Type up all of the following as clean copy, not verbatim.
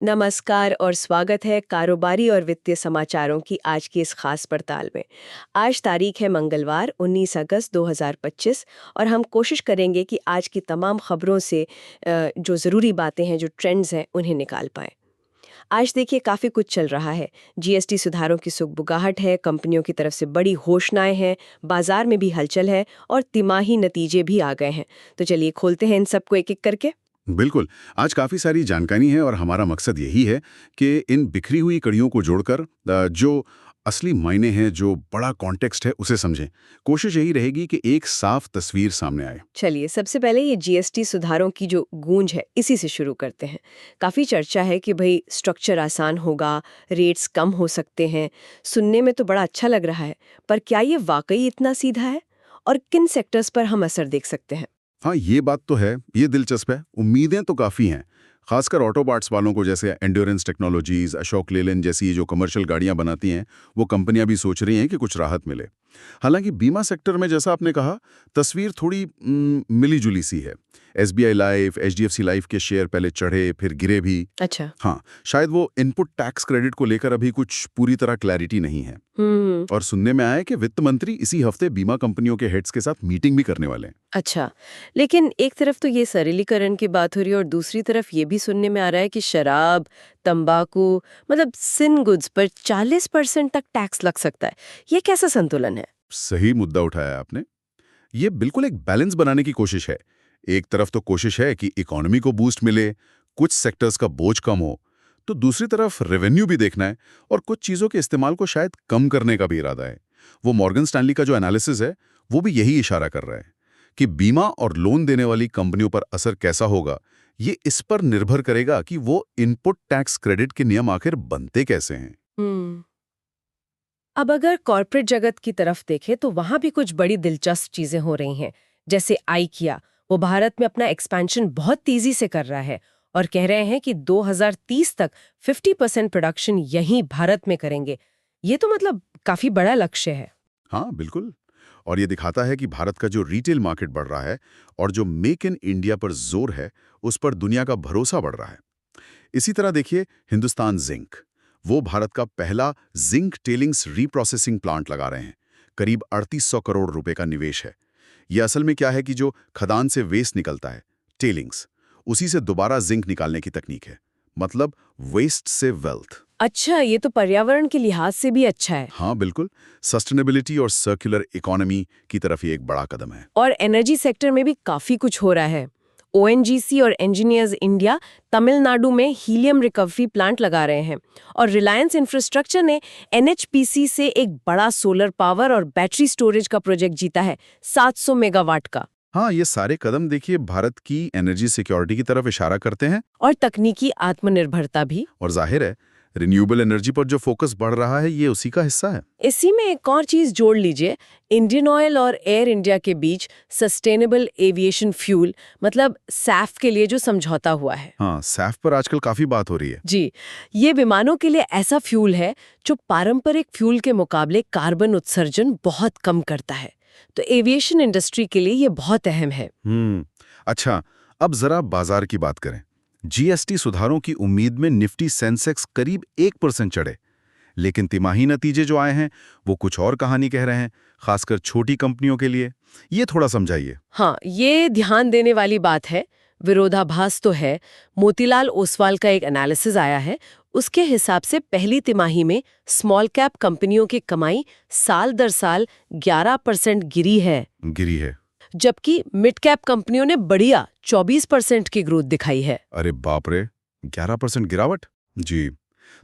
नमस्कार और स्वागत है कारोबारी और वित्तीय समाचारों की आज की इस खास पड़ताल में। आज तारीख है मंगलवार 19 अगस्त 2025 और हम कोशिश करेंगे कि आज की तमाम खबरों से जो ज़रूरी बातें हैं, जो ट्रेंड्स हैं, उन्हें निकाल पाएँ। आज देखिए काफ़ी कुछ चल रहा है। जीएसटी सुधारों की सुगबुगाहट है, कंपनियों की तरफ से बड़ी घोषणाएं हैं, बाजार में भी हलचल है और तिमाही नतीजे भी आ गए हैं। तो चलिए खोलते हैं इन सबको एक-एक करके। बिल्कुल। आज काफ़ी सारी जानकारी है और हमारा मकसद यही है कि इन बिखरी हुई कड़ियों को जोड़कर जो असली मायने हैं, जो बड़ा कॉन्टेक्स्ट है, उसे समझें। कोशिश यही रहेगी कि एक साफ तस्वीर सामने आए। चलिए सबसे पहले ये जीएसटी सुधारों की जो गूंज है इसी से शुरू करते हैं। काफ़ी चर्चा है कि भाई स्ट्रक्चर आसान होगा, रेट्स कम हो सकते हैं। सुनने में तो बड़ा अच्छा लग रहा है, पर क्या ये वाकई इतना सीधा है? और किन सेक्टर्स पर हम असर देख सकते हैं? हाँ, ये बात तो है, ये दिलचस्प है। उम्मीदें तो काफ़ी हैं। खासकर ऑटो पार्ट्स वालों को, जैसे एंड्योरेंस टेक्नोलॉजीज, अशोक लेलैंड जैसी जो कमर्शियल गाड़ियां बनाती हैं, वो कंपनियां भी सोच रही हैं कि कुछ राहत मिले। हालांकि बीमा सेक्टर में, जैसा आपने कहा, तस्वीर थोड़ी मिली जुली सी है। एसबीआई लाइफ, एचडीएफसी लाइफ के शेयर पहले चढ़े फिर गिरे भी। अच्छा। हाँ, शायद वो इनपुट टैक्स क्रेडिट को लेकर अभी कुछ पूरी तरह क्लैरिटी नहीं है। हम्म। और सुनने में आया है कि वित्त मंत्री इसी हफ्ते बीमा कंपनियों के हेड्स के साथ मीटिंग भी करने वाले हैं। अच्छा, लेकिन एक तरफ तो ये सरलीकरण की बात हो रही है और दूसरी तरफ ये भी सुनने में आ रहा है कि शराब, तंबाकू, मतलब सिन गुड्स पर 40% तक टैक्स लग सकता है। ये कैसा संतुलन है? सही मुद्दा उठाया आपने। ये बिल्कुल एक बैलेंस बनाने की कोशिश है। एक तरफ तो कोशिश है कि इकोनॉमी को बूस्ट मिले, कुछ सेक्टर्स का बोझ कम हो, तो दूसरी तरफ रेवेन्यू भी देखना है और कुछ चीज़ों के इस्तेमाल को शायद कम करने का भी इरादा है। वो मॉर्गन स्टैनली का जो एनालिसिस है, वो भी यही इशारा कर रहा है कि बीमा और लोन देने वाली कंपनियों पर असर कैसा होगा, ये इस पर निर्भर करेगा कि वो इनपुट टैक्स क्रेडिट के नियम आखिर बनते कैसे हैं। हम्म। अब अगर कॉर्पोरेट जगत की तरफ देखें तो वहां भी कुछ बड़ी दिलचस्प चीजें हो रही हैं। जैसे IKEA, वो भारत में अपना एक्सपेंशन बहुत तेजी से कर रहा है और कह रहे हैं कि 2030 तक 50% प्रोडक्शन यहीं भारत में करेंगे। ये तो मतलब काफी बड़ा लक्ष्य है। हाँ, बिल्कुल। और ये दिखाता है कि भारत का जो रिटेल मार्केट बढ़ रहा है और जो मेक इन इंडिया पर जोर है, उस पर दुनिया का भरोसा बढ़ रहा है। इसी तरह देखिए, हिंदुस्तान जिंक, वो भारत का पहला जिंक टेलिंग्स रीप्रोसेसिंग प्लांट लगा रहे हैं। करीब 3800 करोड़ रुपए का निवेश है। ये असल में क्या है कि जो खदान से वेस्ट निकलता है, टेलिंग्स, उसी से दोबारा जिंक निकालने की तकनीक है। मतलब वेस्ट से वेल्थ। अच्छा, ये तो पर्यावरण के लिहाज से भी अच्छा है। हाँ, बिल्कुल। सस्टेनेबिलिटी और सर्कुलर इकोनॉमी की तरफ ये एक बड़ा कदम है। और एनर्जी सेक्टर में भी काफी कुछ हो रहा है। ONGC और इंजीनियर्स इंडिया तमिलनाडु में हीलियम रिकवरी प्लांट लगा रहे हैं और रिलायंस इंफ्रास्ट्रक्चर ने NHPC से एक बड़ा सोलर पावर और बैटरी स्टोरेज का प्रोजेक्ट जीता है, 700 मेगावाट का। हाँ, ये सारे कदम देखिए भारत की एनर्जी सिक्योरिटी की तरफ इशारा करते हैं। और तकनीकी आत्मनिर्भरता भी। और जाहिर है, रिन्यूएबल एनर्जी पर जो फोकस बढ़ रहा है, ये उसी का हिस्सा है। इसी में एक और चीज जोड़ लीजिए, इंडियन ऑयल और एयर इंडिया के बीच सस्टेनेबल एविएशन फ्यूल मतलब सैफ के लिए जो समझौता हुआ है। हाँ, सैफ पर आजकल काफी बात हो रही है। जी, ये विमानों के लिए ऐसा फ्यूल है जो पारंपरिक फ्यूल के मुकाबले कार्बन उत्सर्जन बहुत कम करता है। तो एविएशन इंडस्ट्री के लिए ये बहुत अहम है। अच्छा, अब जरा बाजार की बात करें। जीएसटी सुधारों की उम्मीद में निफ्टी सेंसेक्स करीब 1% चढ़े, लेकिन तिमाही नतीजे जो आए हैं, वो कुछ और कहानी कह रहे हैं, खासकर छोटी कंपनियों के लिए। ये थोड़ा समझाइए। हाँ, ये ध्यान देने वाली बात है। विरोधाभास तो है। मोतीलाल ओसवाल का एक एनालिसिस आया है, उसके हिसाब से पहली तिमाही में स्मॉल कैप कंपनियों की कमाई साल दर साल 11% गिरी है। गिरी है? जबकि मिड कैप कंपनियों ने बढ़िया 24% की ग्रोथ दिखाई है। अरे बाप रे, 11% गिरावट। जी,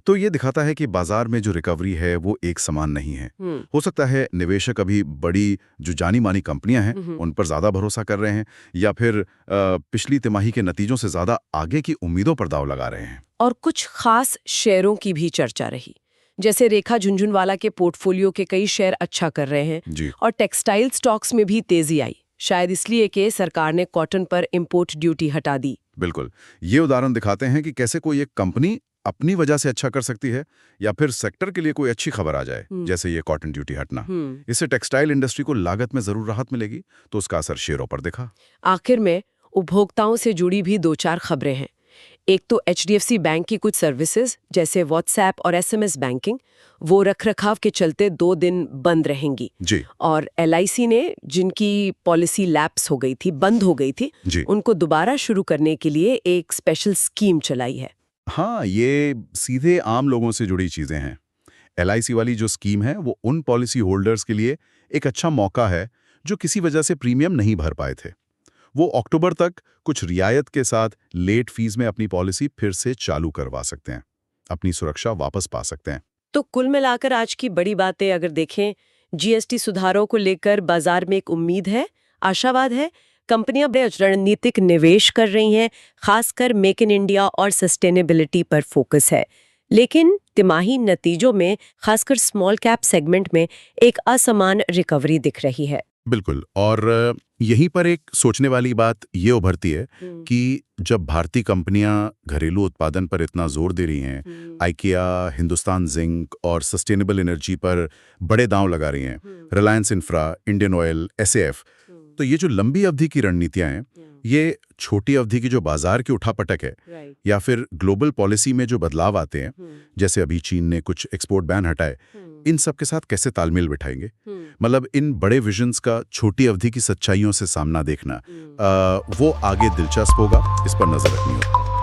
तो ये दिखाता है कि बाजार में जो रिकवरी है वो एक समान नहीं है। हो सकता है निवेशक अभी बड़ी जो जानी मानी कंपनियां हैं उन पर ज्यादा भरोसा कर रहे हैं, या फिर पिछली तिमाही के नतीजों से ज्यादा आगे की उम्मीदों पर दांव लगा रहे हैं। और कुछ खास शेयरों की भी चर्चा रही, जैसे रेखा झुनझुनवाला के पोर्टफोलियो के कई शेयर अच्छा कर रहे हैं। जी। और टेक्सटाइल स्टॉक्स में भी तेजी आई, शायद इसलिए कि सरकार ने कॉटन पर इंपोर्ट ड्यूटी हटा दी। बिल्कुल। ये उदाहरण दिखाते हैं कि कैसे कोई एक कंपनी अपनी वजह से अच्छा कर सकती है, या फिर सेक्टर के लिए कोई अच्छी खबर आ जाए, जैसे ये कॉटन ड्यूटी हटना। इससे टेक्सटाइल इंडस्ट्री को लागत में जरूर राहत मिलेगी, तो उसका असर शेयरों पर दिखा। आखिर में उपभोक्ताओं से जुड़ी भी दो चार खबरें हैं। एक तो HDFC बैंक की कुछ सर्विसेज जैसे व्हाट्सएप और SMS बैंकिंग वो रखरखाव के चलते 2 दिन बंद रहेंगी। जी और LIC ने जिनकी पॉलिसी लैप्स हो गई थी, बंद हो गई थी, जी उनको दोबारा शुरू करने के लिए एक स्पेशल स्कीम चलाई है। हाँ, ये सीधे आम लोगों से जुड़ी चीजें हैं। LIC वाली जो स्कीम है वो उन पॉलिसी होल्डर्स के लिए एक अच्छा मौका है जो किसी वजह से प्रीमियम नहीं भर पाए थे। वो अक्टूबर तक कुछ रियायत के साथ लेट फीस में अपनी पॉलिसी फिर से चालू करवा सकते हैं, अपनी सुरक्षा वापस पा सकते हैं। तो कुल मिलाकर आज की बड़ी बातें अगर देखें, GST सुधारों को लेकर बाजार में एक उम्मीद है, आशावाद है। कंपनियां बड़े रणनीतिक निवेश कर रही हैं, खासकर मेक इन इंडिया और सस्टेनेबिलिटी पर फोकस है। लेकिन तिमाही नतीजों में खासकर स्मॉल कैप सेगमेंट में एक असमान रिकवरी दिख रही है। बिल्कुल, और यहीं पर एक सोचने वाली बात ये उभरती है कि जब भारतीय कंपनियां घरेलू उत्पादन पर इतना जोर दे रही हैं, IKEA, हिंदुस्तान जिंक और सस्टेनेबल एनर्जी पर बड़े दांव लगा रही हैं, Reliance infra, Indian oil, SAF, तो ये जो लंबी अवधि की रणनीतियां हैं, ये छोटी अवधि की जो बाजार की उठापटक है या फिर ग्लोबल पॉलिसी में जो बदलाव आते हैं, जैसे अभी चीन ने कुछ एक्सपोर्ट बैन हटाए, इन सब के साथ कैसे तालमेल बिठाएंगे? मतलब इन बड़े विजन्स का छोटी अवधि की सच्चाइयों से सामना देखना वो आगे दिलचस्प होगा, इस पर नजर रखनी होगी।